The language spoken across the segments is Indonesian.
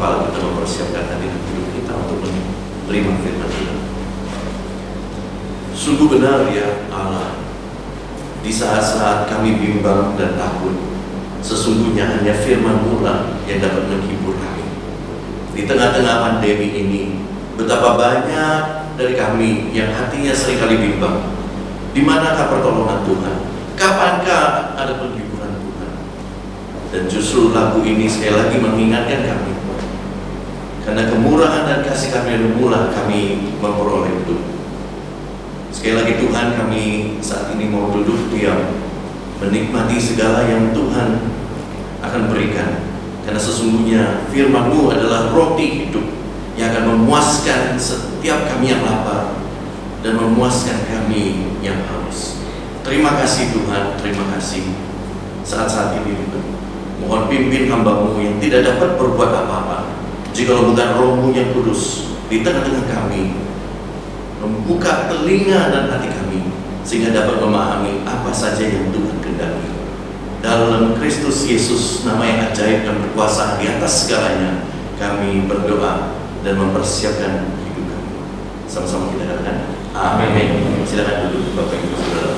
kepala kita mempersiapkan hadirat hidup kita untuk menerima firman Tuhan. Sungguh benar ya Allah, di saat-saat kami bimbang dan takut, sesungguhnya hanya firman-Mu lah yang dapat menghibur kami. Di tengah-tengah pandemi ini, betapa banyak dari kami yang hatinya seringkali bimbang. Di manakah pertolongan Tuhan? Kapankah ada penghiburan Tuhan? Dan justru lagu ini sekali lagi mengingatkan kami, karena kemurahan dan kasih karunia mula kami memperoleh hidup. Sekali lagi Tuhan, kami saat ini mau duduk diam, menikmati segala yang Tuhan akan berikan. Karena sesungguhnya firman-Mu adalah roti hidup yang akan memuaskan setiap kami yang lapar dan memuaskan kami yang haus. Terima kasih Tuhan, terima kasih. Saat-saat ini mohon pimpin hamba-Mu yang tidak dapat berbuat apa-apa, jikalau bukan Roh-Mu yang kudus di tengah-tengah kami, membuka telinga dan hati kami sehingga dapat memahami apa saja yang Tuhan kehendaki. Dalam Kristus Yesus, nama yang ajaib dan berkuasa di atas segalanya, kami berdoa dan mempersiapkan hidup kami. Sama-sama kita katakan amin. Silakan duduk Bapak Ibu Saudara.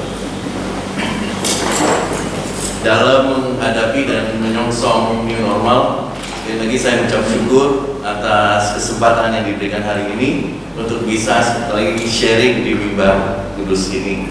Dalam menghadapi dan menyongsong new normal, sekali lagi saya mengucap syukur atas kesempatan yang diberikan hari ini untuk bisa sekali lagi sharing di mimbar kudus ini.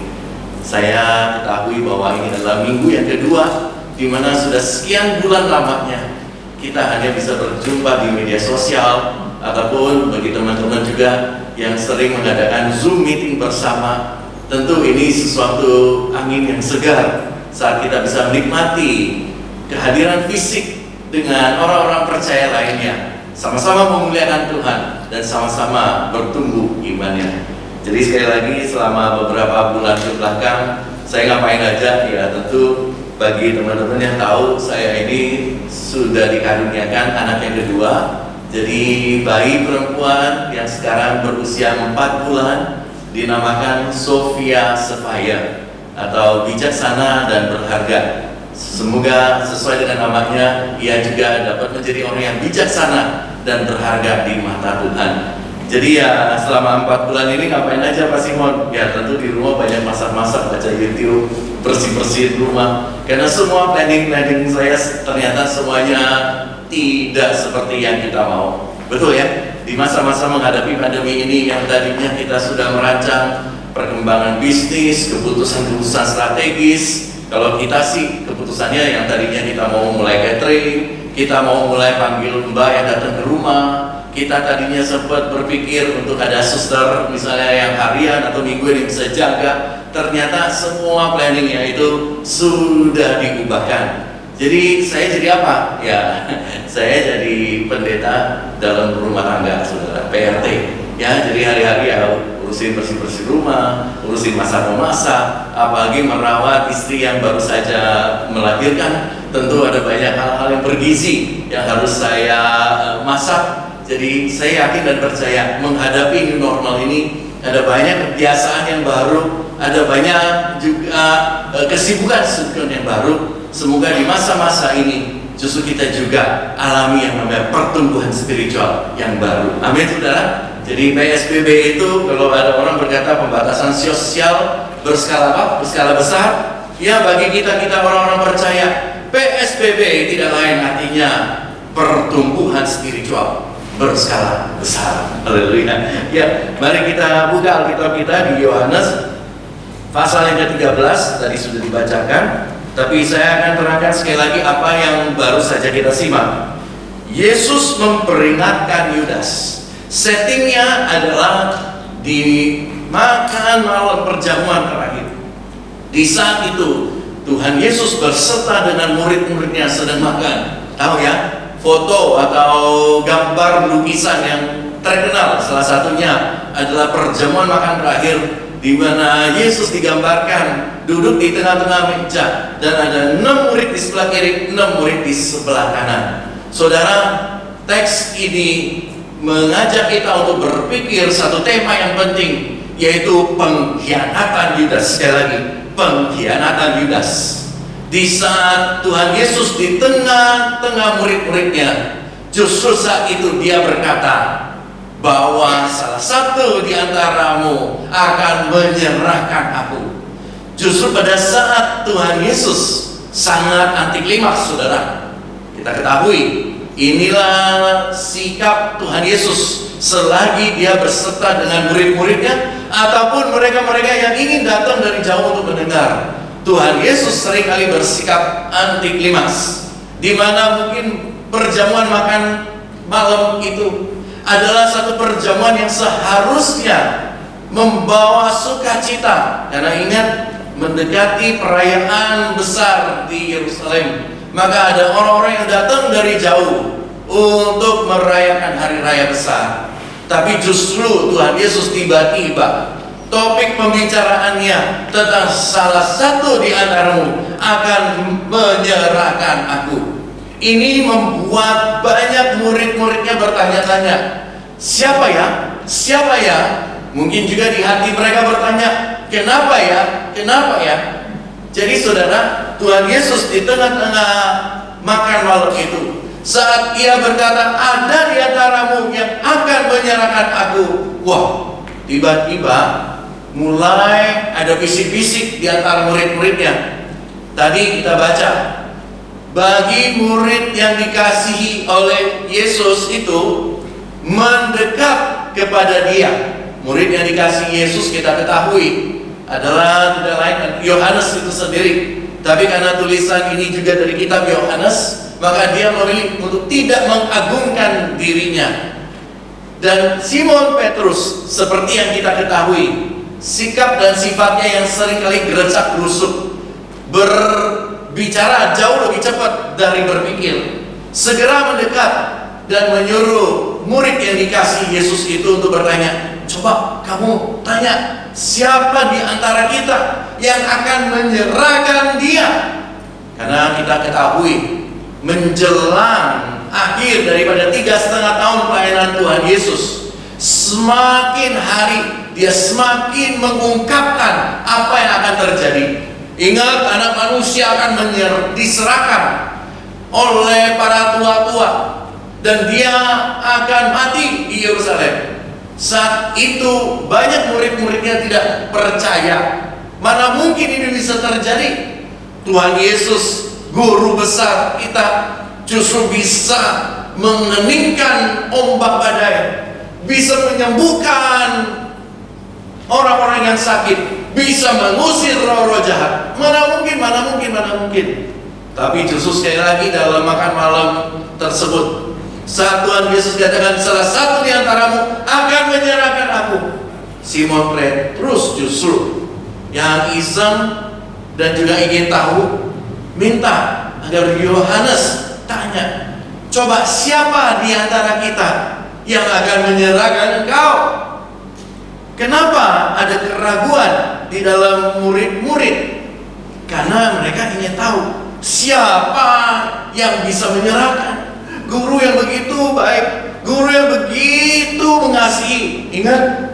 Saya ketahui bahwa ini adalah minggu yang kedua di mana sudah sekian bulan lamanya kita hanya bisa berjumpa di media sosial, ataupun bagi teman-teman juga yang sering mengadakan Zoom meeting bersama. Tentu ini sesuatu angin yang segar saat kita bisa menikmati kehadiran fisik dengan orang-orang percaya lainnya, sama-sama memuliakan Tuhan dan sama-sama bertumbuh imannya. Jadi sekali lagi selama beberapa bulan ke belakang saya ngapain aja ya, tentu bagi teman-teman yang tahu saya ini sudah dikaruniakan anak yang kedua. Jadi bayi perempuan yang sekarang berusia 4 bulan dinamakan Sofia Sefaya atau bijaksana dan berharga. Semoga sesuai dengan namanya ia juga dapat menjadi orang yang bijaksana dan berharga di mata Tuhan. Jadi ya selama 4 bulan ini ngapain aja Pak Simon? Ya tentu di rumah banyak masak-masak, baca YouTube, bersih-bersih rumah. Karena semua planning saya ternyata semuanya tidak seperti yang kita mau. Betul ya? Di masa-masa menghadapi pandemi ini yang tadinya kita sudah merancang perkembangan bisnis, keputusan-keputusan strategis. Kalau kita sih keputusannya yang tadinya kita mau mulai catering, kita mau mulai panggil mbak yang datang ke rumah. Kita tadinya sempat berpikir untuk ada suster misalnya yang harian atau mingguan yang bisa jaga. Ternyata semua planningnya itu sudah diubahkan. Jadi saya jadi apa? Ya, saya jadi pendeta dalam rumah tangga, saudara, PRT. Ya, jadi hari-hari ya urusin bersih-bersih rumah, urusin masak-memasak, apalagi merawat istri yang baru saja melahirkan. Tentu ada banyak hal-hal yang bergizi yang harus saya masak. Jadi saya yakin dan percaya menghadapi new normal ini ada banyak kebiasaan yang baru, ada banyak juga kesibukan yang baru. Semoga di masa-masa ini justru kita juga alami yang namanya pertumbuhan spiritual yang baru. Amin saudara. Jadi PSBB itu kalau ada orang berkata pembatasan sosial berskala apa? Berskala besar. Ya bagi kita orang-orang percaya PSBB tidak lain artinya pertumbuhan spiritual berskala besar. Haleluya. Ya, mari kita buka Alkitab kita di Yohanes pasal yang ke-13 tadi sudah dibacakan, tapi saya akan terangkan sekali lagi apa yang baru saja kita simak. Yesus memperingatkan Yudas. Settingnya adalah di makan malam perjamuan terakhir. Di saat itu Tuhan Yesus berserta dengan murid-muridnya sedang makan. Tahu ya, foto atau gambar lukisan yang terkenal salah satunya adalah perjamuan makan terakhir, di mana Yesus digambarkan duduk di tengah-tengah meja dan ada 6 murid di sebelah kiri, 6 murid di sebelah kanan. Saudara, teks ini mengajak kita untuk berpikir satu tema yang penting, yaitu pengkhianatan Yudas. Sekali lagi, pengkhianatan Yudas. Di saat Tuhan Yesus di tengah-tengah murid-muridnya, Justru saat itu dia berkata bahwa salah satu di antaramu akan menyerahkan aku. Justru pada saat Tuhan Yesus sangat anti klimaks, saudara. Kita ketahui, inilah sikap Tuhan Yesus selagi dia berserta dengan murid-muridnya ataupun mereka-mereka yang ingin datang dari jauh untuk mendengar. Tuhan Yesus seringkali bersikap anti klimaks, di mana mungkin perjamuan makan malam itu adalah satu perjamuan yang seharusnya membawa sukacita, karena ingat, mendekati perayaan besar di Yerusalem, maka ada orang-orang yang datang dari jauh untuk merayakan hari raya besar. Tapi justru Tuhan Yesus tiba-tiba topik pembicaraannya tentang salah satu di antaramu akan menyerahkan aku. Ini membuat banyak murid-muridnya bertanya-tanya, siapa ya? Siapa ya? Mungkin juga di hati mereka bertanya, kenapa ya? Kenapa ya? Jadi saudara, Tuhan Yesus di tengah-tengah makan malam itu, saat ia berkata, ada di antaramu yang akan menyerahkan aku. Wah, tiba-tiba mulai ada bisik-bisik di antara murid-muridnya. Tadi kita baca, bagi murid yang dikasihi oleh Yesus itu mendekat kepada dia. Murid yang dikasihi Yesus kita ketahui adalah tidak lain Yohanes itu sendiri. Tapi karena tulisan ini juga dari kitab Yohanes, maka dia memilih untuk tidak mengagungkan dirinya. Dan Simon Petrus, seperti yang kita ketahui, sikap dan sifatnya yang seringkali gerecak gerusuk, berbicara jauh lebih cepat dari berpikir, segera mendekat dan menyuruh murid yang dikasihi Yesus itu untuk bertanya, coba kamu tanya, siapa di antara kita yang akan menyerahkan dia? Karena kita ketahui, menjelang akhir daripada 3,5 tahun pelayanan Tuhan Yesus, semakin hari dia semakin mengungkapkan apa yang akan terjadi. Ingat, anak manusia akan diserahkan oleh para tua-tua, dan dia akan mati di Yerusalem. Saat itu banyak murid-muridnya tidak percaya. Mana mungkin ini bisa terjadi? Tuhan Yesus, guru besar kita, justru bisa mengeningkan ombak badai, bisa menyembuhkan orang-orang yang sakit, bisa mengusir roh-roh jahat. Mana mungkin, mana mungkin, mana mungkin. Tapi justru sekali lagi dalam makan malam tersebut, saat Tuhan Yesus katakan salah satu di antaramu akan menyerahkan aku, Simon Petrus justru yang iseng dan juga ingin tahu, minta agar Yohanes tanya, coba siapa di antara kita yang akan menyerahkan engkau? Kenapa ada keraguan di dalam murid-murid? Karena mereka ingin tahu siapa yang bisa menyerahkan. Guru yang begitu baik, guru yang begitu mengasihi. Ingat,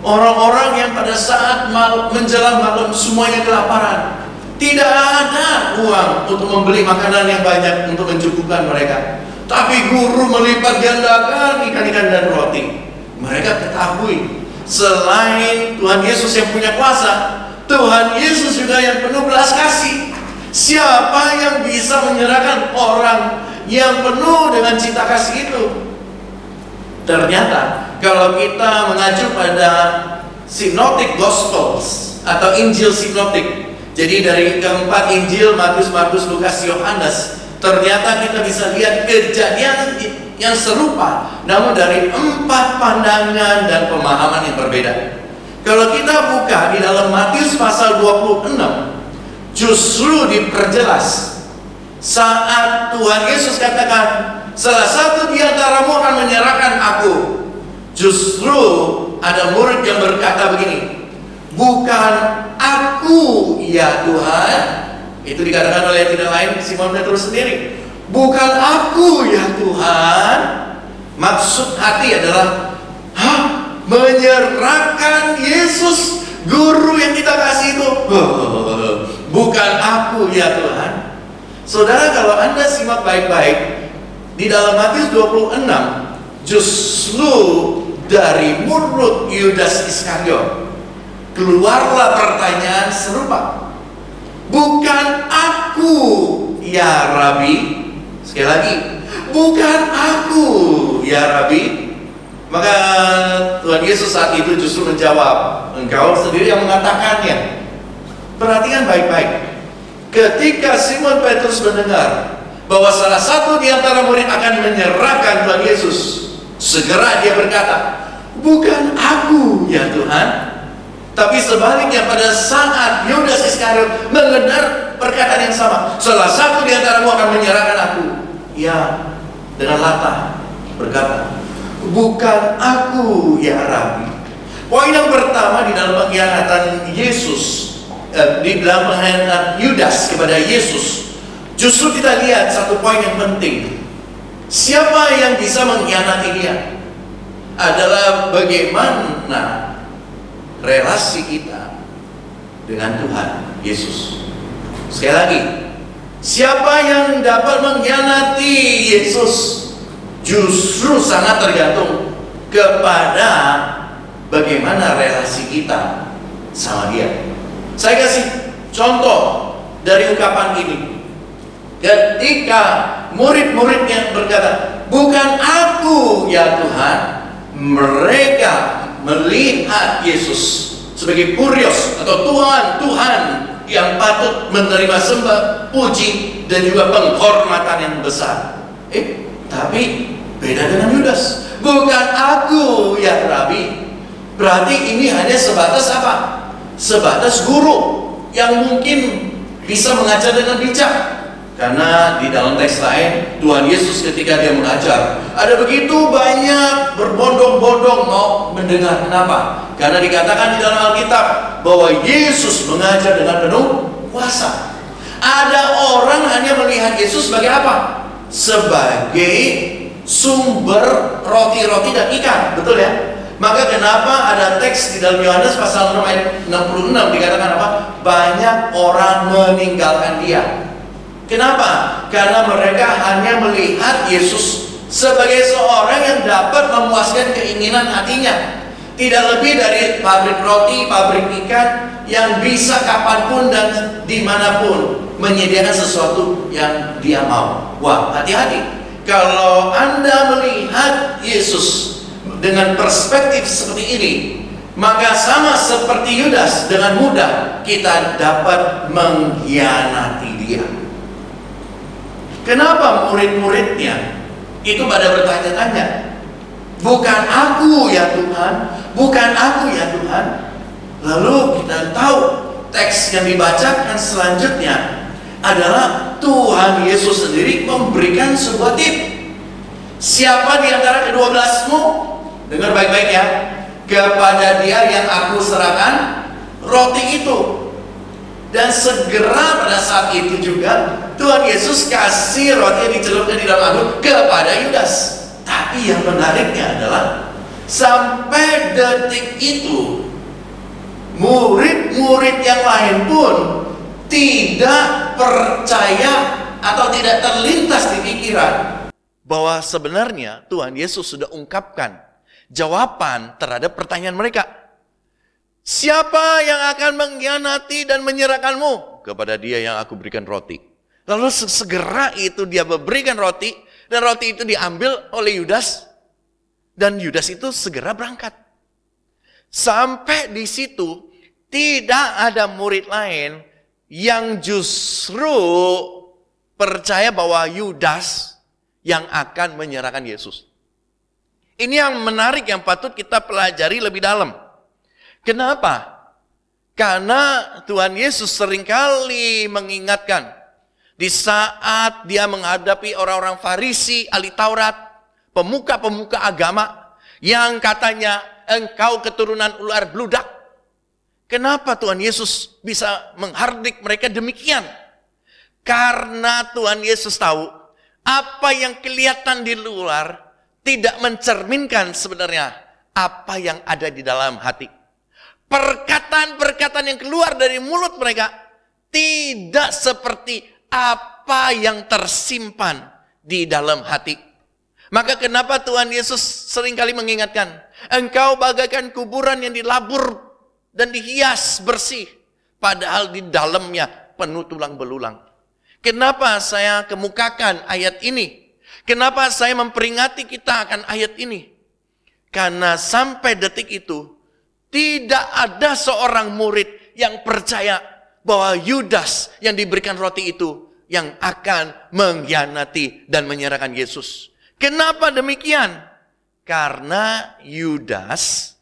orang-orang yang pada saat menjelang malam semuanya kelaparan, tidak ada uang untuk membeli makanan yang banyak untuk mencukupkan mereka. Tapi guru melipat gandakan ikan-ikan dan roti. Mereka ketahui, selain Tuhan Yesus yang punya kuasa, Tuhan Yesus juga yang penuh belas kasih. Siapa yang bisa menyerahkan orang yang penuh dengan cinta kasih itu? Ternyata kalau kita mengacu pada Synoptic Gospels atau Injil Sinoptik, jadi dari keempat Injil, Matius, Markus, Lukas, Yohanes, ternyata kita bisa lihat kejadian yang serupa, namun dari 4 pandangan dan pemahaman yang berbeda. Kalau kita buka di dalam Matius pasal 26, justru diperjelas saat Tuhan Yesus katakan, salah satu di antaramu akan menyerahkan aku. Justru ada murid yang berkata begini, bukan aku ya Tuhan. Itu dikatakan oleh tidak lain Simon Petrus sendiri. Bukan aku ya Tuhan. Maksud hati adalah, menyerahkan Yesus, guru yang kita kasih itu. Bukan aku ya Tuhan. Saudara, kalau Anda simak baik-baik, Di dalam Matius 26, justru dari mulut Yudas Iskariot keluarlah pertanyaan serupa. Bukan aku, ya Rabi. Sekali lagi, bukan aku, ya Rabi. Maka Tuhan Yesus saat itu justru menjawab, engkau sendiri yang mengatakannya. Perhatikan baik-baik. Ketika Simon Petrus mendengar bahwa salah satu di antara murid akan menyerahkan Tuhan Yesus, segera dia berkata, bukan aku, ya Tuhan. Tapi sebaliknya pada saat Yudas Iskariot mendengar perkataan yang sama, salah satu di antaramu akan menyerahkan aku, ia dengan latah berkata, bukan aku, ya Rabi. Poin yang pertama di dalam pengkhianatan Yesus, di dalam pengkhianatan Yudas kepada Yesus, justru kita lihat satu poin yang penting. Siapa yang bisa mengkhianati dia adalah bagaimana relasi kita dengan Tuhan Yesus. Sekali lagi, siapa yang dapat mengkhianati Yesus justru sangat tergantung kepada bagaimana relasi kita sama dia. Saya kasih contoh dari ungkapan ini. Ketika murid-muridnya berkata, bukan aku, ya Tuhan, mereka melihat Yesus sebagai kurios atau Tuhan yang patut menerima sembah, puji, dan juga penghormatan yang besar. Tapi beda dengan Yudas. Bukan aku, ya Rabi. Berarti ini hanya sebatas apa? Sebatas guru yang mungkin bisa mengajar dengan bijak. Karena di dalam teks lain, Tuhan Yesus ketika dia mengajar, ada begitu banyak berbondong-bondong mau mendengar. Kenapa? Karena dikatakan di dalam Alkitab bahwa Yesus mengajar dengan penuh kuasa. Ada orang hanya melihat Yesus sebagai apa? Sebagai sumber roti-roti dan ikan. Betul ya? Maka kenapa ada teks di dalam Yohanes pasal 6 ayat 66 dikatakan apa? Banyak orang meninggalkan dia. Kenapa? Karena mereka hanya melihat Yesus sebagai seorang yang dapat memuaskan keinginan hatinya. Tidak lebih dari pabrik roti, pabrik ikan yang bisa kapanpun dan dimanapun menyediakan sesuatu yang dia mau. Wah, hati-hati. Kalau Anda melihat Yesus dengan perspektif seperti ini, maka sama seperti Yudas, dengan mudah kita dapat mengkhianati dia. Kenapa murid-muridnya itu pada bertanya-tanya, bukan aku, ya Tuhan, bukan aku, ya Tuhan. Lalu kita tahu teks yang dibacakan selanjutnya adalah Tuhan Yesus sendiri memberikan sebuah tip. Siapa di antara ke-12-mu, dengar baik-baik ya, kepada dia yang aku serahkan roti itu. Dan segera pada saat itu juga Tuhan Yesus kasih roti yang dicelupkan di dalam anggur kepada Yudas. Tapi yang menariknya adalah sampai detik itu murid-murid yang lain pun tidak percaya atau tidak terlintas di pikiran bahwa sebenarnya Tuhan Yesus sudah ungkapkan jawaban terhadap pertanyaan mereka. Siapa yang akan mengkhianati dan menyerahkanmu? Kepada dia yang aku berikan roti. Lalu segera itu dia memberikan roti, dan roti itu diambil oleh Yudas, dan Yudas itu segera berangkat. Sampai di situ tidak ada murid lain yang justru percaya bahwa Yudas yang akan menyerahkan Yesus. Ini yang menarik, yang patut kita pelajari lebih dalam. Kenapa? Karena Tuhan Yesus seringkali mengingatkan di saat dia menghadapi orang-orang Farisi, ahli Taurat, pemuka-pemuka agama yang katanya engkau keturunan ular bludak. Kenapa Tuhan Yesus bisa menghardik mereka demikian? Karena Tuhan Yesus tahu apa yang kelihatan di luar tidak mencerminkan sebenarnya apa yang ada di dalam hati. Perkataan-perkataan yang keluar dari mulut mereka tidak seperti apa yang tersimpan di dalam hati. Maka kenapa Tuhan Yesus seringkali mengingatkan, engkau bagaikan kuburan yang dilabur dan dihias bersih, padahal di dalamnya penuh tulang belulang. Kenapa saya kemukakan ayat ini? Kenapa saya memperingati kita akan ayat ini? Karena sampai detik itu, tidak ada seorang murid yang percaya bahwa Yudas yang diberikan roti itu yang akan mengkhianati dan menyerahkan Yesus. Kenapa demikian? Karena Yudas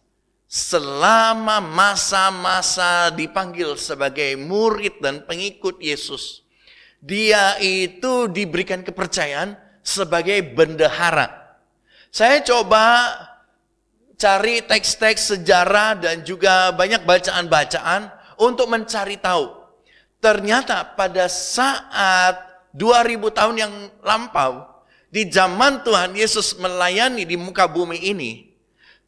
selama masa-masa dipanggil sebagai murid dan pengikut Yesus, dia itu diberikan kepercayaan sebagai bendahara. Saya coba cari teks-teks sejarah dan juga banyak bacaan-bacaan untuk mencari tahu. Ternyata pada saat 2000 tahun yang lampau, di zaman Tuhan Yesus melayani di muka bumi ini,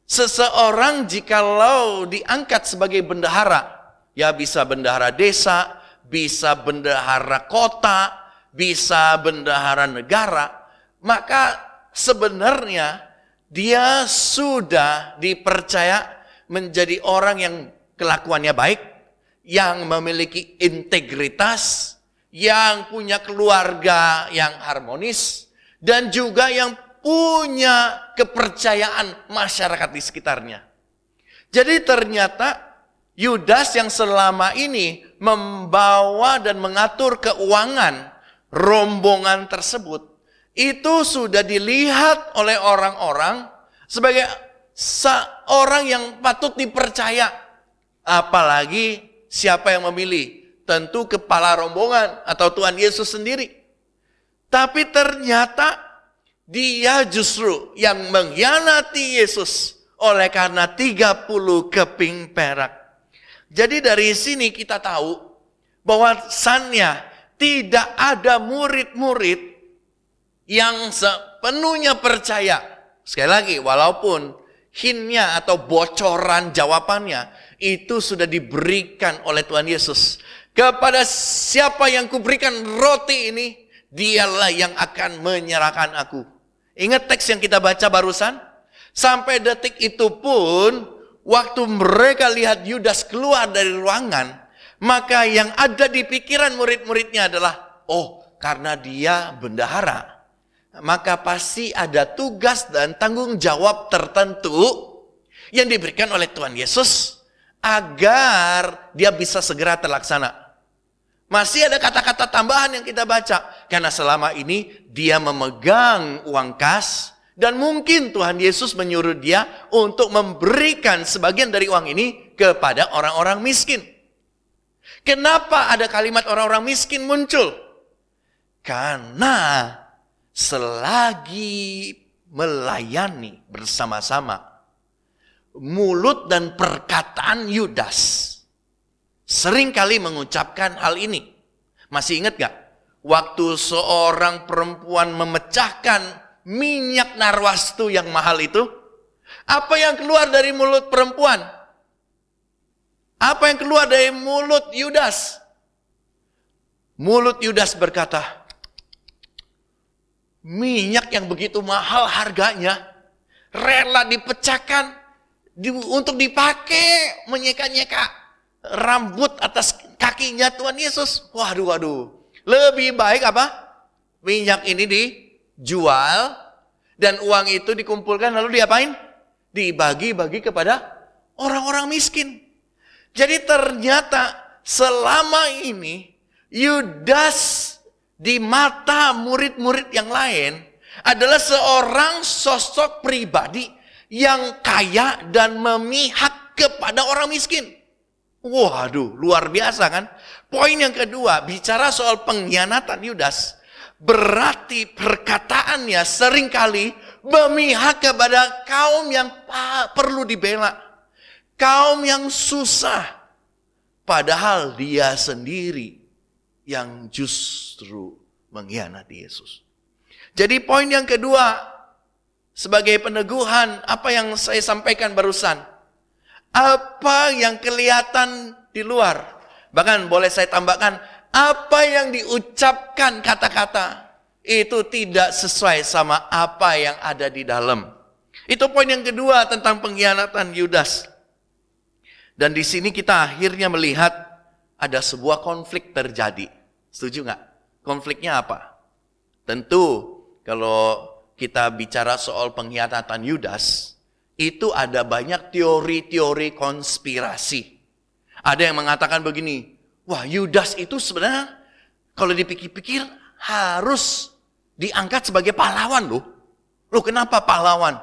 seseorang jikalau diangkat sebagai bendahara, ya bisa bendahara desa, bisa bendahara kota, bisa bendahara negara, maka sebenarnya dia sudah dipercaya menjadi orang yang kelakuannya baik, yang memiliki integritas, yang punya keluarga yang harmonis, dan juga yang punya kepercayaan masyarakat di sekitarnya. Jadi ternyata Yudas yang selama ini membawa dan mengatur keuangan rombongan tersebut, itu sudah dilihat oleh orang-orang sebagai seorang yang patut dipercaya. Apalagi siapa yang memilih? Tentu kepala rombongan atau Tuhan Yesus sendiri. Tapi ternyata dia justru yang mengkhianati Yesus oleh karena 30 keping perak. Jadi dari sini kita tahu bahwasannya tidak ada murid-murid yang sepenuhnya percaya. Sekali lagi, walaupun hintnya atau bocoran jawabannya itu sudah diberikan oleh Tuhan Yesus. Kepada siapa yang kuberikan roti ini, dialah yang akan menyerahkan aku. Ingat teks yang kita baca barusan? Sampai detik itu pun, waktu mereka lihat Yudas keluar dari ruangan, maka yang ada di pikiran murid-muridnya adalah, oh karena dia bendahara, maka pasti ada tugas dan tanggung jawab tertentu yang diberikan oleh Tuhan Yesus agar dia bisa segera terlaksana. Masih ada kata-kata tambahan yang kita baca. Karena selama ini dia memegang uang kas. Dan mungkin Tuhan Yesus menyuruh dia untuk memberikan sebagian dari uang ini kepada orang-orang miskin. Kenapa ada kalimat orang-orang miskin muncul? Karena selagi melayani bersama-sama, mulut dan perkataan Yudas seringkali mengucapkan hal ini. Masih ingat gak? Waktu seorang perempuan memecahkan minyak narwastu yang mahal itu, apa yang keluar dari mulut perempuan? Apa yang keluar dari mulut Yudas? Mulut Yudas berkata, minyak yang begitu mahal harganya, rela dipecahkan untuk dipakai menyeka-nyeka rambut atas kakinya Tuhan Yesus. Waduh. Lebih baik apa? Minyak ini dijual dan uang itu dikumpulkan lalu diapain? Dibagi-bagi kepada orang-orang miskin. Jadi ternyata selama ini Yudas di mata murid-murid yang lain adalah seorang sosok pribadi yang kaya dan memihak kepada orang miskin. Waduh, luar biasa kan? Poin yang kedua, bicara soal pengkhianatan Yudas, berarti perkataannya seringkali memihak kepada kaum yang perlu dibela. Kaum yang susah. Padahal dia sendiri yang justru mengkhianati Yesus. Jadi poin yang kedua, sebagai peneguhan apa yang saya sampaikan barusan. Apa yang kelihatan di luar. Bahkan boleh saya tambahkan, apa yang diucapkan kata-kata. itu tidak sesuai sama apa yang ada di dalam. Itu poin yang kedua tentang pengkhianatan Yudas. Dan di sini kita akhirnya melihat ada sebuah konflik terjadi. Setuju nggak? Konfliknya apa? Tentu kalau kita bicara soal pengkhianatan Yudas, itu ada banyak teori-teori konspirasi. Ada yang mengatakan begini, wah Yudas itu sebenarnya kalau dipikir-pikir harus diangkat sebagai pahlawan loh. Loh kenapa pahlawan?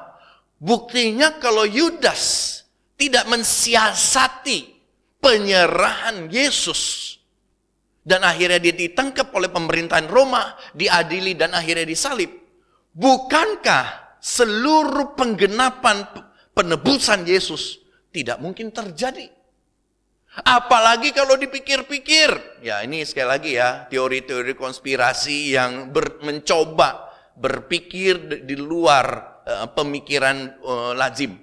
Buktinya kalau Yudas tidak mensiasati penyerahan Yesus. Dan akhirnya dia ditangkap oleh pemerintahan Roma, diadili dan akhirnya disalib. Bukankah seluruh penggenapan penebusan Yesus tidak mungkin terjadi? Apalagi kalau dipikir-pikir. Ya ini sekali lagi ya, teori-teori konspirasi yang mencoba berpikir di luar pemikiran lazim.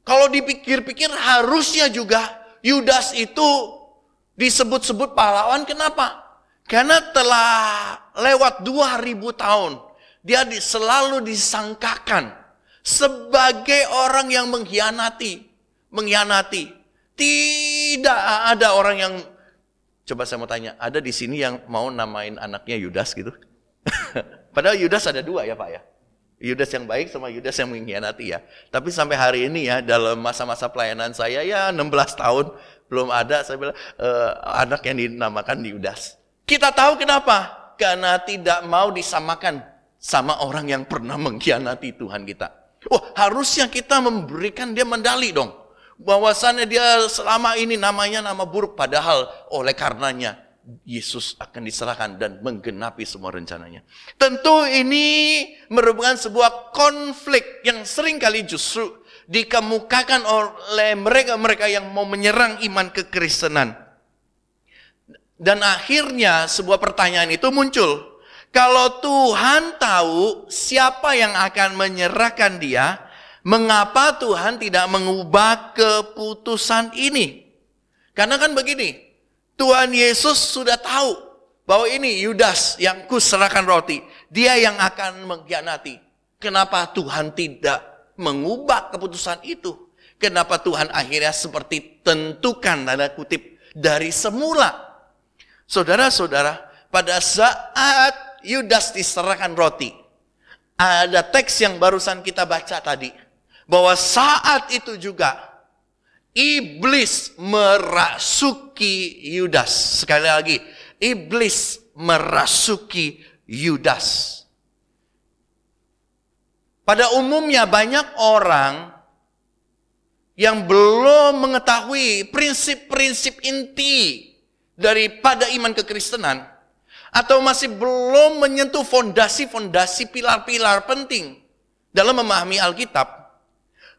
Kalau dipikir-pikir harusnya juga Yudas itu disebut-sebut pahlawan. Kenapa? Karena telah lewat 2000 tahun. Dia selalu disangkakan sebagai orang yang mengkhianati. Tidak ada orang yang, coba saya mau tanya, ada di sini yang mau namain anaknya Yudas gitu? Padahal Yudas ada dua ya Pak ya. Yudas yang baik sama Yudas yang mengkhianati ya. Tapi sampai hari ini ya, dalam masa-masa pelayanan saya ya 16 tahun, belum ada saya bilang anak yang dinamakan Yudas. Kita tahu kenapa? Karena tidak mau disamakan sama orang yang pernah mengkhianati Tuhan kita. Wah, harusnya kita memberikan dia medali dong. Bahwasannya dia selama ini namanya nama buruk. Padahal oleh karenanya Yesus akan diserahkan dan menggenapi semua rencananya. Tentu ini merupakan sebuah konflik yang seringkali justru dikemukakan oleh mereka-mereka yang mau menyerang iman kekristenan. Dan akhirnya sebuah pertanyaan itu muncul. Kalau Tuhan tahu siapa yang akan menyerahkan dia, mengapa Tuhan tidak mengubah keputusan ini? Karena kan begini, Tuhan Yesus sudah tahu bahwa ini Yudas yang kuserahkan roti. Dia yang akan mengkhianati. Kenapa Tuhan tidak mengubah keputusan itu? Kenapa Tuhan akhirnya seperti tentukan tanda kutip dari semula? Saudara-saudara, pada saat Yudas diserahkan roti, ada teks yang barusan kita baca tadi, bahwa saat itu juga iblis merasuki Yudas. Sekali lagi, iblis merasuki Yudas. Pada umumnya banyak orang yang belum mengetahui prinsip-prinsip inti daripada iman kekristenan, atau masih belum menyentuh fondasi-fondasi pilar-pilar penting dalam memahami Alkitab,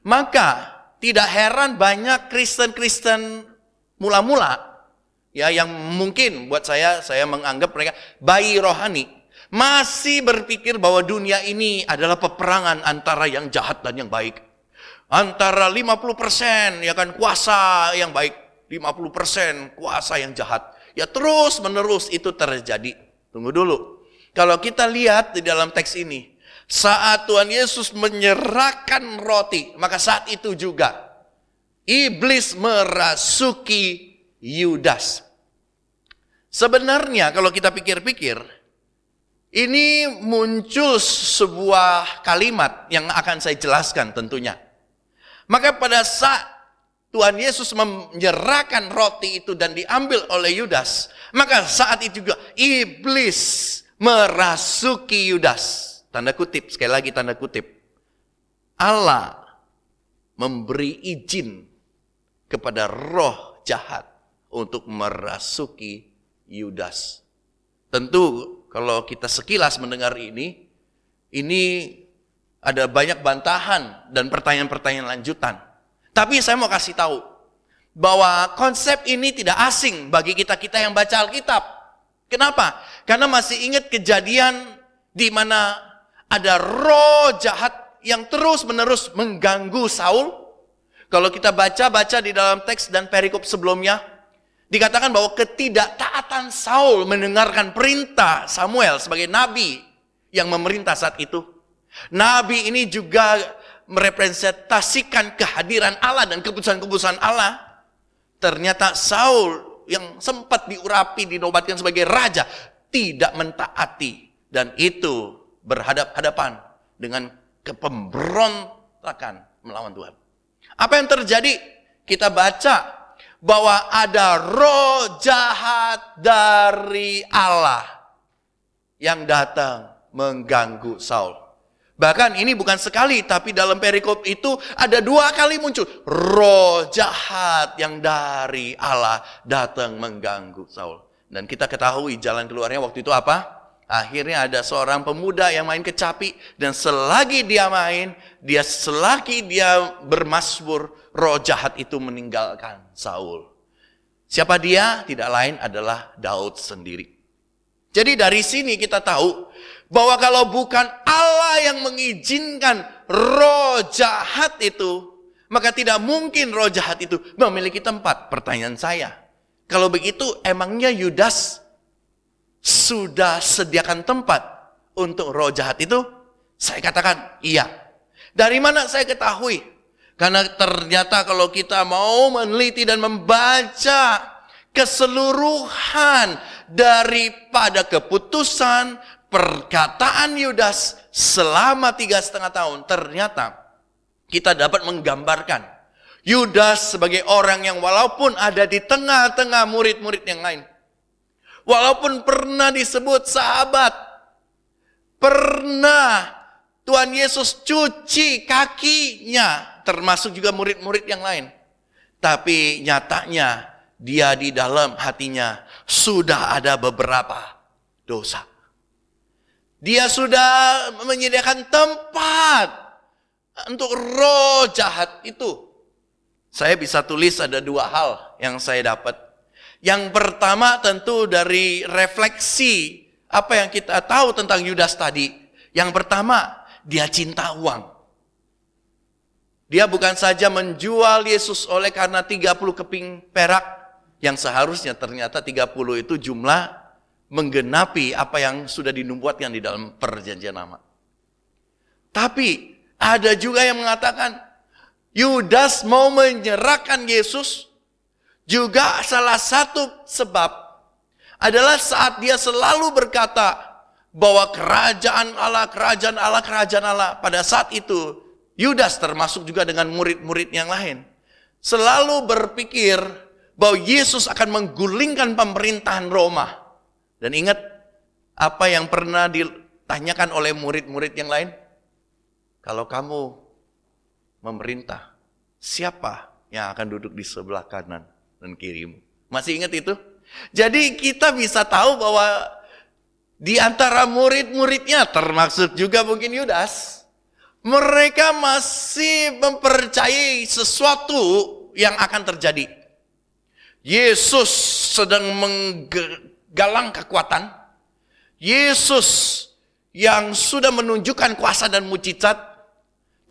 maka tidak heran banyak Kristen-Kristen mula-mula ya yang mungkin buat saya menganggap mereka bayi rohani, masih berpikir bahwa dunia ini adalah peperangan antara yang jahat dan yang baik. Antara 50% ya kan kuasa yang baik, 50% kuasa yang jahat. Ya terus menerus itu terjadi. Tunggu dulu. Kalau kita lihat di dalam teks ini, saat Tuhan Yesus menyerahkan roti, maka saat itu juga iblis merasuki Yudas. Sebenarnya kalau kita pikir-pikir, ini muncul sebuah kalimat yang akan saya jelaskan tentunya. Maka pada saat Tuhan Yesus menyerahkan roti itu dan diambil oleh Yudas, maka saat itu juga iblis merasuki Yudas. Tanda kutip, sekali lagi tanda kutip. Allah memberi izin kepada roh jahat untuk merasuki Yudas. Tentu kalau kita sekilas mendengar ini ada banyak bantahan dan pertanyaan-pertanyaan lanjutan. Tapi saya mau kasih tahu bahwa konsep ini tidak asing bagi kita-kita yang baca Alkitab. Kenapa? Karena masih ingat kejadian di mana ada roh jahat yang terus-menerus mengganggu Saul. Kalau kita baca di dalam teks dan perikop sebelumnya, dikatakan bahwa ketidaktaatan Saul mendengarkan perintah Samuel sebagai nabi yang memerintah saat itu. Nabi ini juga merepresentasikan kehadiran Allah dan keputusan-keputusan Allah. Ternyata Saul yang sempat diurapi, dinobatkan sebagai raja, tidak mentaati. Dan itu berhadap-hadapan dengan kepemberontakan melawan Tuhan. Apa yang terjadi? Kita baca bahwa ada roh jahat dari Allah yang datang mengganggu Saul. Bahkan ini bukan sekali, tapi dalam perikop itu ada 2 kali muncul. Roh jahat yang dari Allah datang mengganggu Saul. Dan kita ketahui jalan keluarnya waktu itu apa? Akhirnya ada seorang pemuda yang main kecapi. Dan selagi dia bermasmur, roh jahat itu meninggalkan Saul. Siapa dia? Tidak lain adalah Daud sendiri. Jadi dari sini kita tahu bahwa kalau bukan Allah yang mengizinkan roh jahat itu, maka tidak mungkin roh jahat itu memiliki tempat. Pertanyaan saya, kalau begitu emangnya Yudas sudah sediakan tempat untuk roh jahat itu? Saya katakan iya. Dari mana saya ketahui? Karena ternyata kalau kita mau meneliti dan membaca keseluruhan daripada keputusan perkataan Yudas selama 3,5 tahun, ternyata kita dapat menggambarkan Yudas sebagai orang yang walaupun ada di tengah-tengah murid-murid yang lain, walaupun pernah disebut sahabat, pernah Tuhan Yesus cuci kakinya, termasuk juga murid-murid yang lain. Tapi nyatanya dia di dalam hatinya sudah ada beberapa dosa. Dia sudah menyediakan tempat untuk roh jahat itu. Saya bisa tulis ada 2 hal yang saya dapat. Yang pertama tentu dari refleksi apa yang kita tahu tentang Yudas tadi. Yang pertama, dia cinta uang. Dia bukan saja menjual Yesus oleh karena 30 keping perak, yang seharusnya ternyata 30 itu jumlah menggenapi apa yang sudah dinubuatkan di dalam perjanjian lama. Tapi ada juga yang mengatakan Yudas mau menyerahkan Yesus juga salah satu sebab adalah saat dia selalu berkata bahwa kerajaan Allah, kerajaan Allah, kerajaan Allah. Pada saat itu Yudas termasuk juga dengan murid-murid yang lain selalu berpikir bahwa Yesus akan menggulingkan pemerintahan Roma. Dan ingat apa yang pernah ditanyakan oleh murid-murid yang lain? Kalau kamu memerintah, siapa yang akan duduk di sebelah kanan dan kirimu? Masih ingat itu? Jadi kita bisa tahu bahwa di antara murid-muridnya, termasuk juga mungkin Yudas, mereka masih mempercayai sesuatu yang akan terjadi. Yesus sedang menggalang kekuatan. Yesus yang sudah menunjukkan kuasa dan mujizat,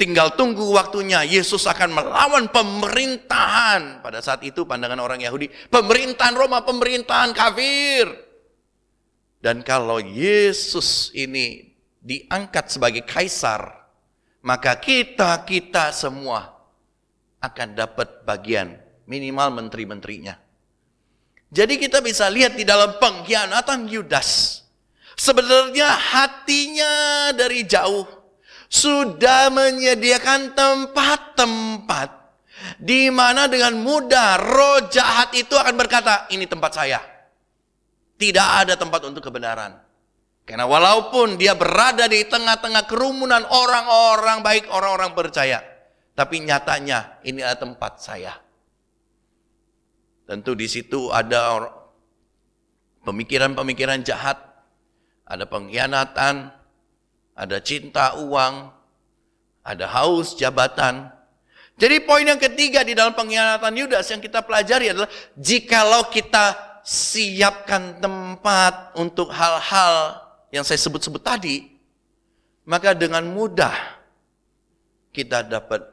tinggal tunggu waktunya. Yesus akan melawan pemerintahan. Pada saat itu pandangan orang Yahudi, pemerintahan Roma, pemerintahan kafir. Dan kalau Yesus ini diangkat sebagai kaisar, maka kita semua akan dapat bagian, minimal menteri-menterinya. Jadi kita bisa lihat di dalam pengkhianatan Yudas, sebenarnya hatinya dari jauh sudah menyediakan tempat-tempat di mana dengan mudah roh jahat itu akan berkata, ini tempat saya. Tidak ada tempat untuk kebenaran. Karena walaupun dia berada di tengah-tengah kerumunan orang-orang baik, orang-orang percaya, tapi nyatanya ini adalah tempat saya. Tentu di situ ada pemikiran-pemikiran jahat, ada pengkhianatan, ada cinta uang, ada haus jabatan. Jadi poin yang ketiga di dalam pengkhianatan Yudas yang kita pelajari adalah jikalau kita siapkan tempat untuk hal-hal yang saya sebut-sebut tadi, maka dengan mudah kita dapat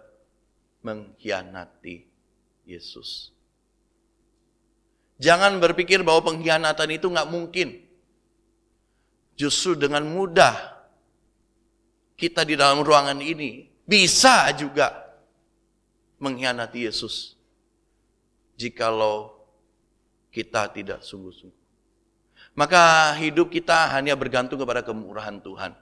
mengkhianati Yesus. Jangan berpikir bahwa pengkhianatan itu nggak mungkin. Justru dengan mudah kita di dalam ruangan ini bisa juga mengkhianati Yesus jikalau kita tidak sungguh-sungguh. Maka hidup kita hanya bergantung kepada kemurahan Tuhan.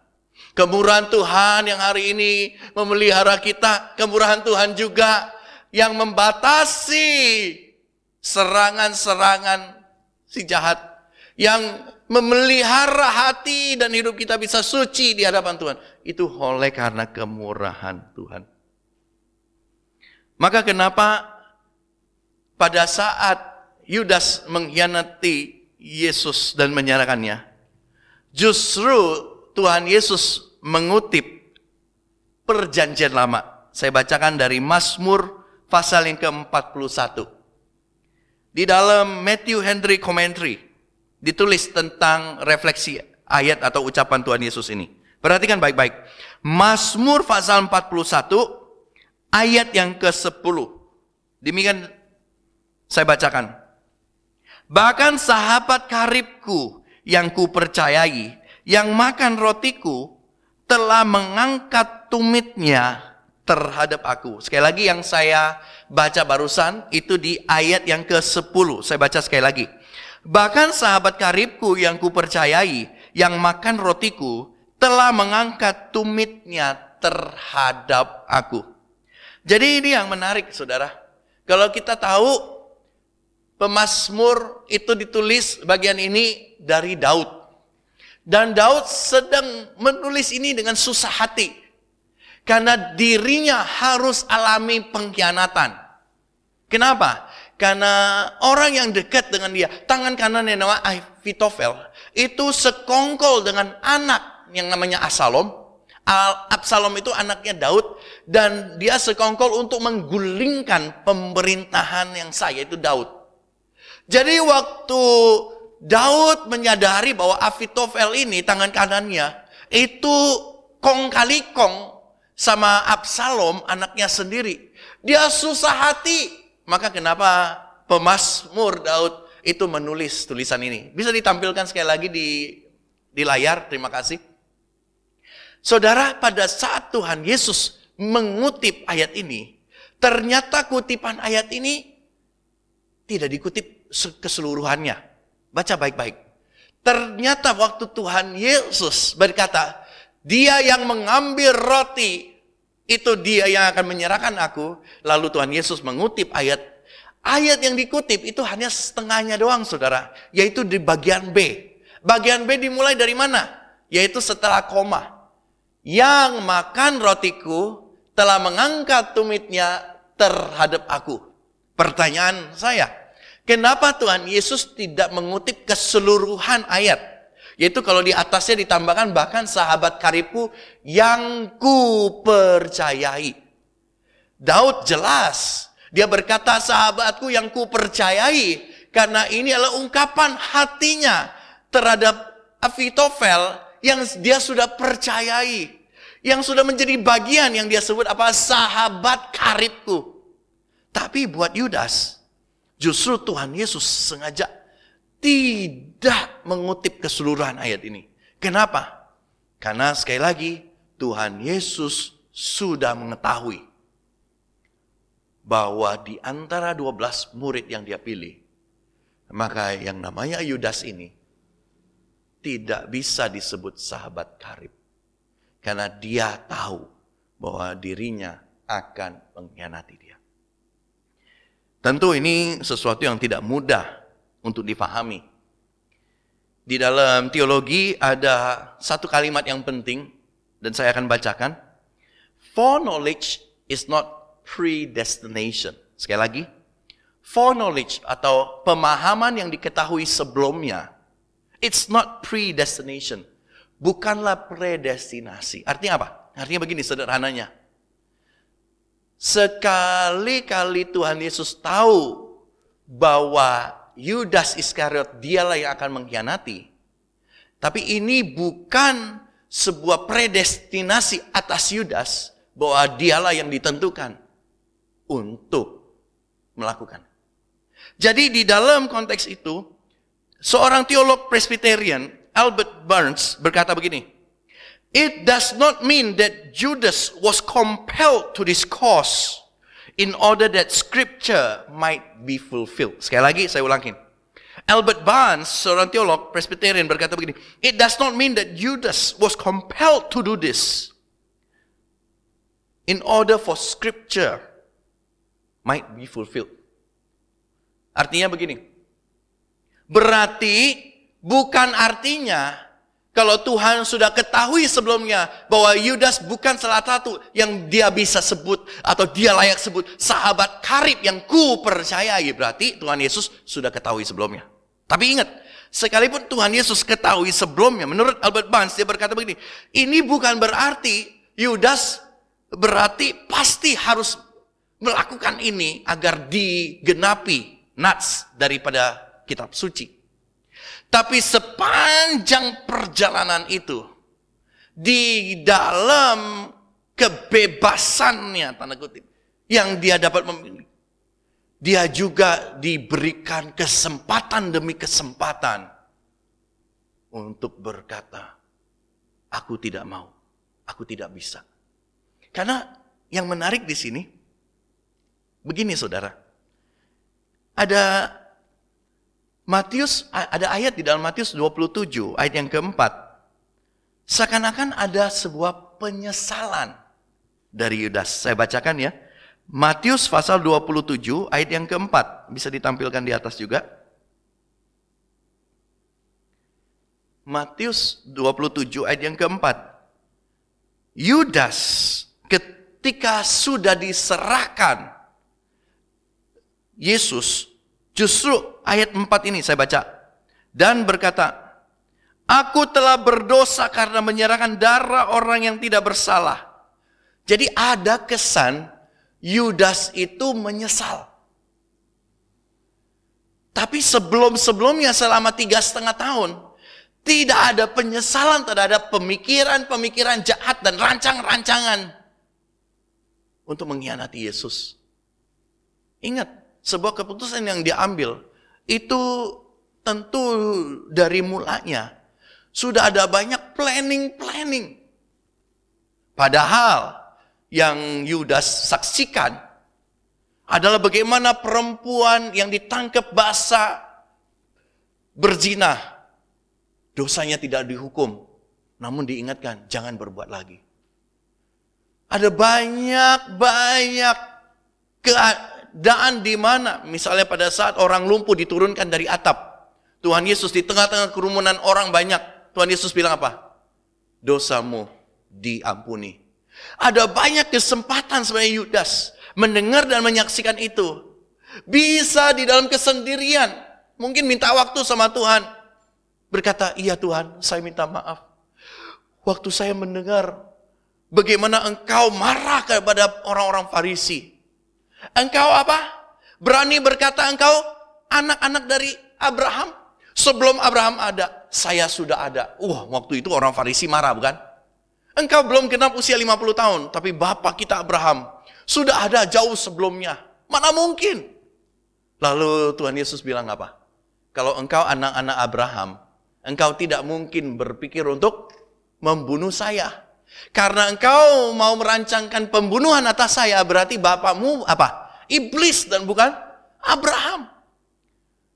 Kemurahan Tuhan yang hari ini memelihara kita. Kemurahan Tuhan juga yang membatasi serangan-serangan si jahat. Yang memelihara hati dan hidup kita bisa suci di hadapan Tuhan. Itu oleh karena kemurahan Tuhan. Maka kenapa pada saat Yudas mengkhianati Yesus dan menyerahkannya, justru Tuhan Yesus mengutip perjanjian lama. Saya bacakan dari Mazmur pasal yang ke-41. Di dalam Matthew Henry Commentary ditulis tentang refleksi ayat atau ucapan Tuhan Yesus ini. Perhatikan baik-baik. Mazmur pasal 41 ayat yang ke-10. Demikian saya bacakan. Bahkan sahabat karibku yang kupercayai, yang makan rotiku, telah mengangkat tumitnya terhadap aku. Sekali lagi yang saya baca barusan, itu di ayat yang ke-10. Saya baca sekali lagi. Bahkan sahabat karibku yang kupercayai, yang makan rotiku, telah mengangkat tumitnya terhadap aku. Jadi ini yang menarik, saudara. Kalau kita tahu, Pemazmur itu ditulis bagian ini dari Daud. Dan Daud sedang menulis ini dengan susah hati. Karena dirinya harus alami pengkhianatan. Kenapa? Karena orang yang dekat dengan dia, tangan kanan yang nama Ahitofel, itu sekongkol dengan anak yang namanya Absalom. Absalom itu anaknya Daud. Dan dia sekongkol untuk menggulingkan pemerintahan yang sah, yaitu Daud. Jadi waktu Daud menyadari bahwa Ahitofel ini tangan kanannya itu kong kali kong sama Absalom anaknya sendiri. Dia susah hati. Maka kenapa Pemazmur Daud itu menulis tulisan ini. Bisa ditampilkan sekali lagi di layar. Terima kasih. Saudara, pada saat Tuhan Yesus mengutip ayat ini, ternyata kutipan ayat ini tidak dikutip keseluruhannya. Baca baik-baik. Ternyata waktu Tuhan Yesus berkata, dia yang mengambil roti, itu dia yang akan menyerahkan aku. Lalu Tuhan Yesus mengutip ayat. Ayat yang dikutip itu hanya setengahnya doang, saudara. Yaitu di bagian B. Bagian B dimulai dari mana? Yaitu setelah koma. Yang makan rotiku telah mengangkat tumitnya terhadap aku. Pertanyaan saya, kenapa Tuhan Yesus tidak mengutip keseluruhan ayat? Yaitu kalau di atasnya ditambahkan bahkan sahabat karibku yang ku percayai. Daud jelas. Dia berkata sahabatku yang ku percayai. Karena ini adalah ungkapan hatinya terhadap Ahitofel yang dia sudah percayai. Yang sudah menjadi bagian yang dia sebut apa? Sahabat karibku. Tapi buat Yudas, justru Tuhan Yesus sengaja tidak mengutip keseluruhan ayat ini. Kenapa? Karena sekali lagi, Tuhan Yesus sudah mengetahui bahwa di antara 12 murid yang dia pilih, maka yang namanya Yudas ini tidak bisa disebut sahabat karib. Karena dia tahu bahwa dirinya akan mengkhianati dia. Tentu ini sesuatu yang tidak mudah untuk dipahami. Di dalam teologi ada satu kalimat yang penting dan saya akan bacakan. Foreknowledge is not predestination. Sekali lagi, foreknowledge atau pemahaman yang diketahui sebelumnya, it's not predestination. Bukanlah predestinasi. Artinya apa? Artinya begini sederhananya. Sekali-kali Tuhan Yesus tahu bahwa Yudas Iskariot dialah yang akan mengkhianati. Tapi ini bukan sebuah predestinasi atas Yudas bahwa dialah yang ditentukan untuk melakukan. Jadi di dalam konteks itu, seorang teolog Presbyterian, Albert Barnes, berkata begini, It does not mean that Judas was compelled to this cause in order that scripture might be fulfilled. Sekali lagi saya ulangin. Albert Barnes, seorang teolog Presbyterian, berkata begini, it does not mean that Judas was compelled to do this in order for scripture might be fulfilled. Artinya begini, berarti bukan artinya kalau Tuhan sudah ketahui sebelumnya bahwa Yudas bukan salah satu yang dia bisa sebut atau dia layak sebut sahabat karib yang ku percayai, berarti Tuhan Yesus sudah ketahui sebelumnya. Tapi ingat, sekalipun Tuhan Yesus ketahui sebelumnya, menurut Albert Barnes dia berkata begini, ini bukan berarti Yudas berarti pasti harus melakukan ini agar digenapi nats daripada kitab suci. Tapi sepanjang perjalanan itu, di dalam kebebasannya, tanda kutip, yang dia dapat memilih, dia juga diberikan kesempatan demi kesempatan untuk berkata, aku tidak mau, aku tidak bisa. Karena yang menarik di sini, begini saudara, ada ayat di dalam Matius 27, ayat yang keempat. Seakan-akan ada sebuah penyesalan dari Yudas. Saya bacakan ya. Matius pasal 27, ayat yang keempat. Bisa ditampilkan di atas juga. Matius 27, ayat yang keempat. Yudas ketika sudah diserahkan Yesus, justru ayat 4 ini saya baca. Dan berkata, aku telah berdosa karena menyerahkan darah orang yang tidak bersalah. Jadi ada kesan Yudas itu menyesal. Tapi sebelum-sebelumnya selama 3,5 tahun, tidak ada penyesalan terhadap pemikiran-pemikiran jahat dan rancang-rancangan untuk mengkhianati Yesus. Ingat, sebuah keputusan yang diambil itu tentu dari mulanya sudah ada banyak planning. Padahal yang Yudas saksikan adalah bagaimana perempuan yang ditangkap basah berzina, dosanya tidak dihukum, namun diingatkan jangan berbuat lagi. Ada banyak keadaan di mana misalnya pada saat orang lumpuh diturunkan dari atap, Tuhan Yesus di tengah-tengah kerumunan orang banyak, Tuhan Yesus bilang apa? Dosamu diampuni. Ada banyak kesempatan sebenarnya Yudas mendengar dan menyaksikan itu. Bisa di dalam kesendirian, mungkin minta waktu sama Tuhan, berkata, iya Tuhan, saya minta maaf. Waktu saya mendengar bagaimana engkau marah kepada orang-orang Farisi, engkau apa? Berani berkata engkau anak-anak dari Abraham? Sebelum Abraham ada, saya sudah ada. Waktu itu orang Farisi marah bukan? Engkau belum genap usia 50 tahun, tapi bapak kita Abraham sudah ada jauh sebelumnya. Mana mungkin? Lalu Tuhan Yesus bilang apa? Kalau engkau anak-anak Abraham, engkau tidak mungkin berpikir untuk membunuh saya. Karena engkau mau merancangkan pembunuhan atas saya, berarti bapakmu apa? Iblis dan bukan Abraham.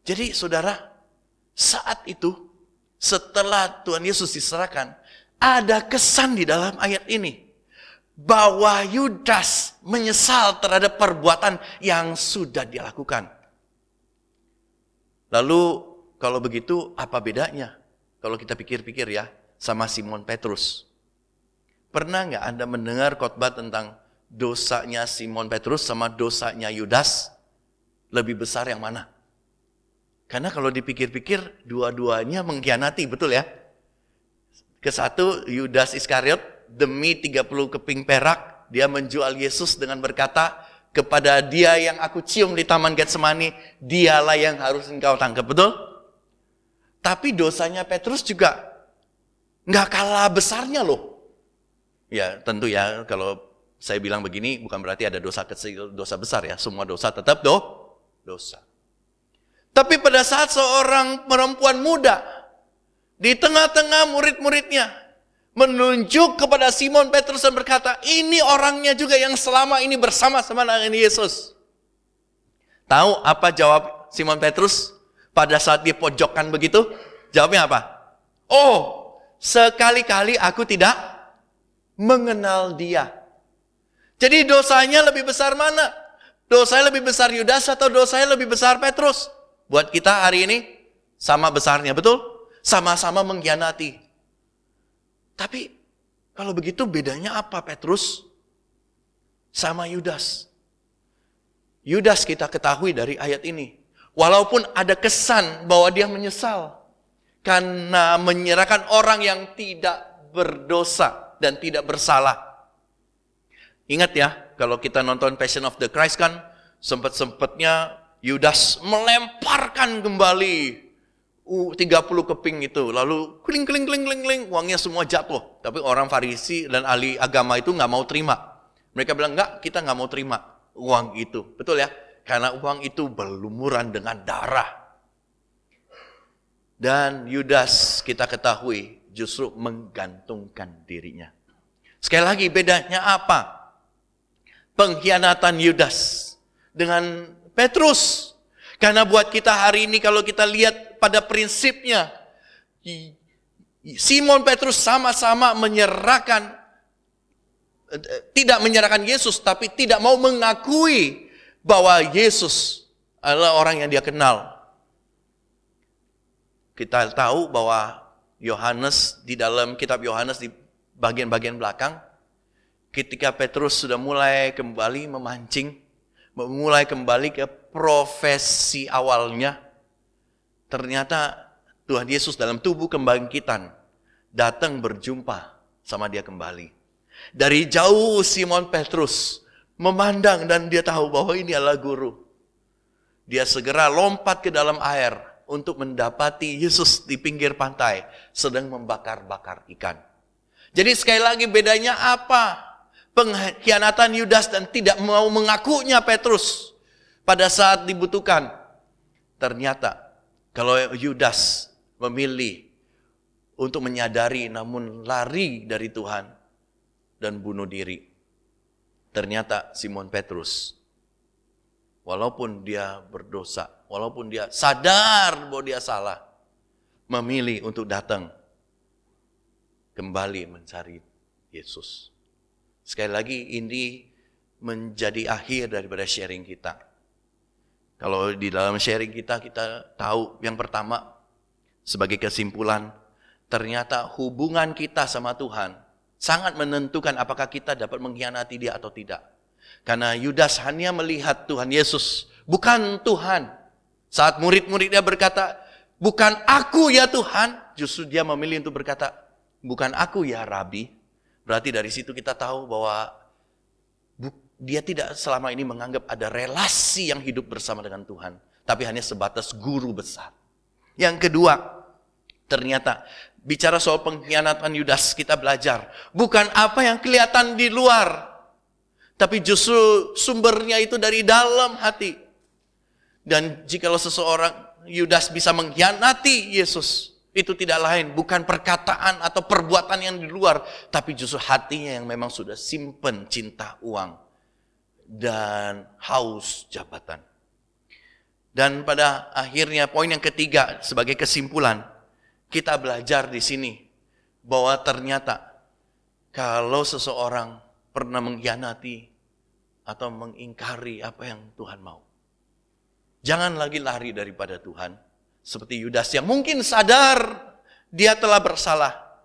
Jadi saudara, saat itu setelah Tuhan Yesus diserahkan, ada kesan di dalam ayat ini bahwa Yudas menyesal terhadap perbuatan yang sudah dia lakukan. Lalu kalau begitu apa bedanya? Kalau kita pikir-pikir ya sama Simon Petrus. Pernah nggak Anda mendengar khotbah tentang dosanya Simon Petrus sama dosanya Yudas? Lebih besar yang mana? Karena kalau dipikir-pikir dua-duanya mengkhianati, betul ya? Kesatu Yudas Iskariot demi 30 keping perak dia menjual Yesus dengan berkata kepada dia yang aku cium di Taman Getsemani, dialah yang harus engkau tangkap, betul? Tapi dosanya Petrus juga nggak kalah besarnya loh. Ya tentu ya kalau saya bilang begini bukan berarti ada dosa kecil, dosa besar ya. Semua dosa tetap dosa. Tapi pada saat seorang perempuan muda di tengah-tengah murid-muridnya menunjuk kepada Simon Petrus dan berkata, ini orangnya juga yang selama ini bersama-sama dengan Yesus. Tahu apa jawab Simon Petrus pada saat dia pojokkan begitu? Jawabnya apa? Oh, sekali-kali aku tidak mengenal dia. Jadi dosanya lebih besar mana? Dosanya lebih besar Yudas atau dosanya lebih besar Petrus? Buat kita hari ini sama besarnya, betul? Sama-sama mengkhianati. Tapi kalau begitu bedanya apa Petrus sama Yudas? Yudas kita ketahui dari ayat ini. Walaupun ada kesan bahwa dia menyesal. Karena menyerahkan orang yang tidak berdosa dan tidak bersalah. Ingat ya, kalau kita nonton Passion of the Christ kan, sempat-sempatnya Yudas melemparkan kembali 30 keping itu. Lalu kling, uangnya semua jatuh. Tapi orang Farisi dan ahli agama itu nggak mau terima. Mereka bilang, enggak, kita nggak mau terima uang itu. Betul ya? Karena uang itu berlumuran dengan darah. Dan Yudas kita ketahui justru menggantungkan dirinya. Sekali lagi bedanya apa? Pengkhianatan Yudas dengan Petrus. Karena buat kita hari ini kalau kita lihat pada prinsipnya, Simon Petrus sama-sama menyerahkan, tidak menyerahkan Yesus, tapi tidak mau mengakui bahwa Yesus adalah orang yang dia kenal. Kita tahu bahwa Yohanes, di dalam kitab Yohanes di bagian-bagian belakang, ketika Petrus sudah mulai kembali memancing, mulai kembali ke profesi awalnya, ternyata Tuhan Yesus dalam tubuh kebangkitan datang berjumpa sama dia kembali. Dari jauh Simon Petrus memandang dan dia tahu bahwa ini adalah guru. Dia segera lompat ke dalam air untuk mendapati Yesus di pinggir pantai sedang membakar-bakar ikan. Jadi sekali lagi bedanya apa? Pengkhianatan Yudas dan tidak mau mengakunya Petrus pada saat dibutuhkan. Ternyata kalau Yudas memilih untuk menyadari namun lari dari Tuhan dan bunuh diri. Ternyata Simon Petrus, walaupun dia berdosa, walaupun dia sadar bahwa dia salah, memilih untuk datang kembali mencari Yesus. Sekali lagi ini menjadi akhir daripada sharing kita. Kalau di dalam sharing kita tahu yang pertama sebagai kesimpulan, ternyata hubungan kita sama Tuhan sangat menentukan apakah kita dapat mengkhianati dia atau tidak. Karena Yudas hanya melihat Tuhan Yesus, bukan Tuhan. Saat murid-muridnya berkata, bukan aku ya Tuhan, justru dia memilih untuk berkata, bukan aku ya Rabi. Berarti dari situ kita tahu bahwa dia tidak selama ini menganggap ada relasi yang hidup bersama dengan Tuhan. Tapi hanya sebatas guru besar. Yang kedua, ternyata bicara soal pengkhianatan Yudas kita belajar. Bukan apa yang kelihatan di luar. Tapi justru sumbernya itu dari dalam hati. Dan jikalau seseorang Yudas bisa mengkhianati Yesus, itu tidak lain, bukan perkataan atau perbuatan yang di luar, tapi justru hatinya yang memang sudah simpen cinta uang dan haus jabatan. Dan pada akhirnya poin yang ketiga sebagai kesimpulan, kita belajar di sini bahwa ternyata kalau seseorang pernah mengkhianati atau mengingkari apa yang Tuhan mau, jangan lagi lari daripada Tuhan. Seperti Yudas yang mungkin sadar dia telah bersalah.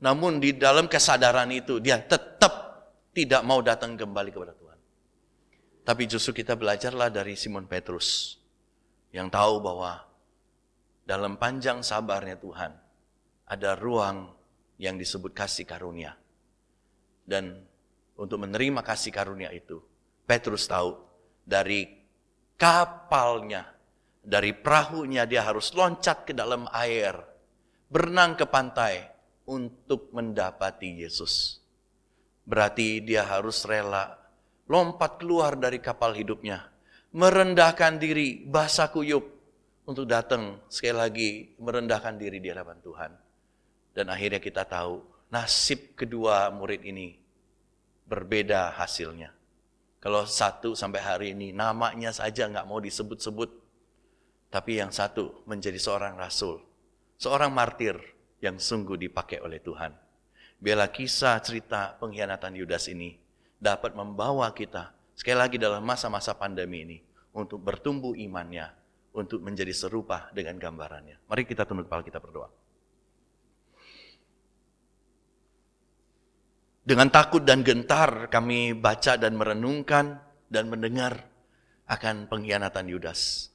Namun di dalam kesadaran itu dia tetap tidak mau datang kembali kepada Tuhan. Tapi justru kita belajarlah dari Simon Petrus. Yang tahu bahwa dalam panjang sabarnya Tuhan ada ruang yang disebut kasih karunia. Dan untuk menerima kasih karunia itu, Petrus tahu dari kapalnya, dari perahunya dia harus loncat ke dalam air, berenang ke pantai untuk mendapati Yesus. Berarti dia harus rela lompat keluar dari kapal hidupnya, merendahkan diri, basah kuyup untuk datang sekali lagi merendahkan diri di hadapan Tuhan. Dan akhirnya kita tahu nasib kedua murid ini berbeda hasilnya. Kalau satu sampai hari ini namanya saja nggak mau disebut-sebut, tapi yang satu menjadi seorang rasul, seorang martir yang sungguh dipakai oleh Tuhan. Biarlah kisah cerita pengkhianatan Yudas ini dapat membawa kita sekali lagi dalam masa-masa pandemi ini untuk bertumbuh imannya, untuk menjadi serupa dengan gambarannya. Mari kita tunduk kepala, kita berdoa. Dengan takut dan gentar kami baca dan merenungkan dan mendengar akan pengkhianatan Yudas.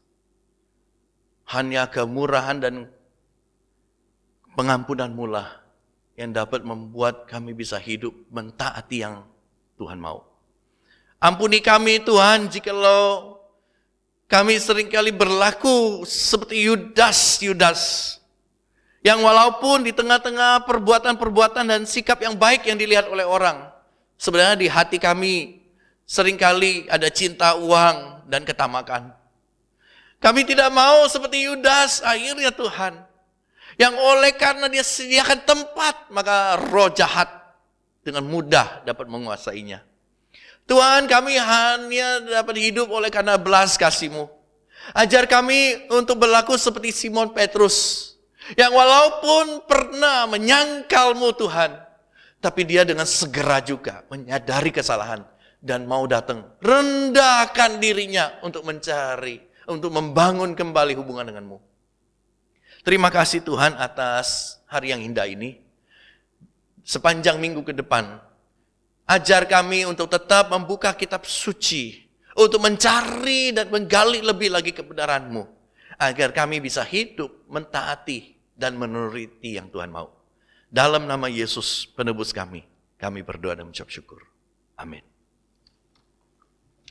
Hanya kemurahan dan pengampunan-Mu lah yang dapat membuat kami bisa hidup mentaati yang Tuhan mau. Ampuni kami Tuhan jikalau kami seringkali berlaku seperti Yudas yang walaupun di tengah-tengah perbuatan-perbuatan dan sikap yang baik yang dilihat oleh orang, sebenarnya di hati kami seringkali ada cinta uang dan ketamakan. Kami tidak mau seperti Yudas akhirnya Tuhan, yang oleh karena dia sediakan tempat, maka roh jahat dengan mudah dapat menguasainya. Tuhan, kami hanya dapat hidup oleh karena belas kasih-Mu. Ajar kami untuk berlaku seperti Simon Petrus, yang walaupun pernah menyangkal-Mu Tuhan, tapi dia dengan segera juga menyadari kesalahan dan mau datang, rendahkan dirinya untuk mencari, untuk membangun kembali hubungan dengan-Mu. Terima kasih Tuhan atas hari yang indah ini. Sepanjang minggu ke depan, ajar kami untuk tetap membuka kitab suci, untuk mencari dan menggali lebih lagi kebenaran-Mu, agar kami bisa hidup mentaati dan menuruti yang Tuhan mau. Dalam nama Yesus penebus kami berdoa dan mengucap syukur. Amin.